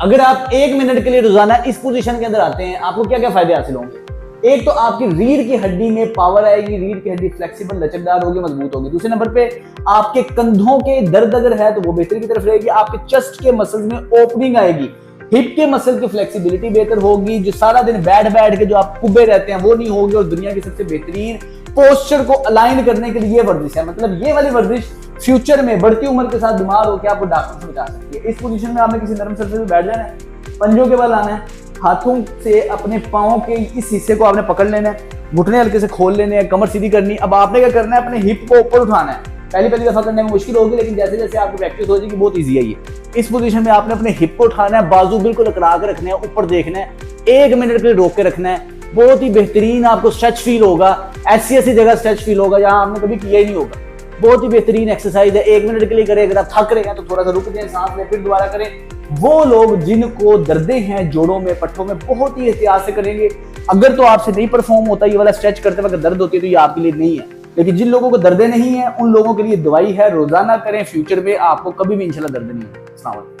अगर आप 1 मिनट के लिए रोजाना इस पोजीशन के अंदर आते हैं, आपको क्या क्या फायदे हासिल होंगे? एक तो आपकी रीढ़ की हड्डी में पावर आएगी, रीढ़ की हड्डी फ्लेक्सिबल लचकदार होगी, मजबूत होगी। दूसरे नंबर पे आपके कंधों के दर्द अगर है तो वो बेहतरी की तरफ रहेगी, आपके चेस्ट के मसल्स में ओपनिंग आएगी, हिप के मसल की फ्लेक्सिबिलिटी बेहतर होगी, जो सारा दिन बैठ बैठ के जो आप कुबे रहते हैं वो नहीं होगी, और दुनिया की सबसे बेहतरीन पोस्चर को अलाइन करने के लिए ये वर्जिश है। मतलब ये वाली वर्जिश फ्यूचर में बढ़ती उम्र के साथ बीमार होकर आपको डॉक्टर से बचा सकती है। इस पोजीशन में आपने किसी नरम सरफेस पे बैठ जाना है, पंजों के बल आना है, हाथों से अपने पाँव के इस हिस्से को आपने पकड़ लेना है, घुटने हल्के से खोल लेने हैं, कमर सीधी करनी। अब आपने क्या करना है, अपने हिप को ऊपर उठाना है। पहली दफा करने में मुश्किल होगी, लेकिन जैसे जैसे आपकी प्रैक्टिस हो जाएगी बहुत ईजी है ये। इस पोजीशन में आपने अपने हिप को उठाना है, बाजू बिल्कुल अकड़ा के रखने हैं, ऊपर देखना है, 1 मिनट के लिए रोक के रखना है। बहुत ही बेहतरीन आपको स्ट्रेच फील होगा, ऐसी जगह स्ट्रेच फील होगा जहां आपने कभी किया ही नहीं होगा। बहुत ही बेहतरीन एक्सरसाइज है, 1 मिनट के लिए करें। अगर आप थक रहे हैं तो थोड़ा सा रुक जाए, सांस लें, फिर दोबारा करें। वो लोग जिनको दर्दे हैं जोड़ों में, पट्टों में, बहुत ही एहतियात से करेंगे। अगर तो आपसे नहीं परफॉर्म होता ये वाला स्ट्रेच करते वक्त दर्द होती है तो ये आपके लिए नहीं है, लेकिन जिन लोगों को दर्दे नहीं है उन लोगों के लिए दवाई है, रोजाना करें, फ्यूचर में आपको कभी भी इंशाल्लाह दर्द नहीं है।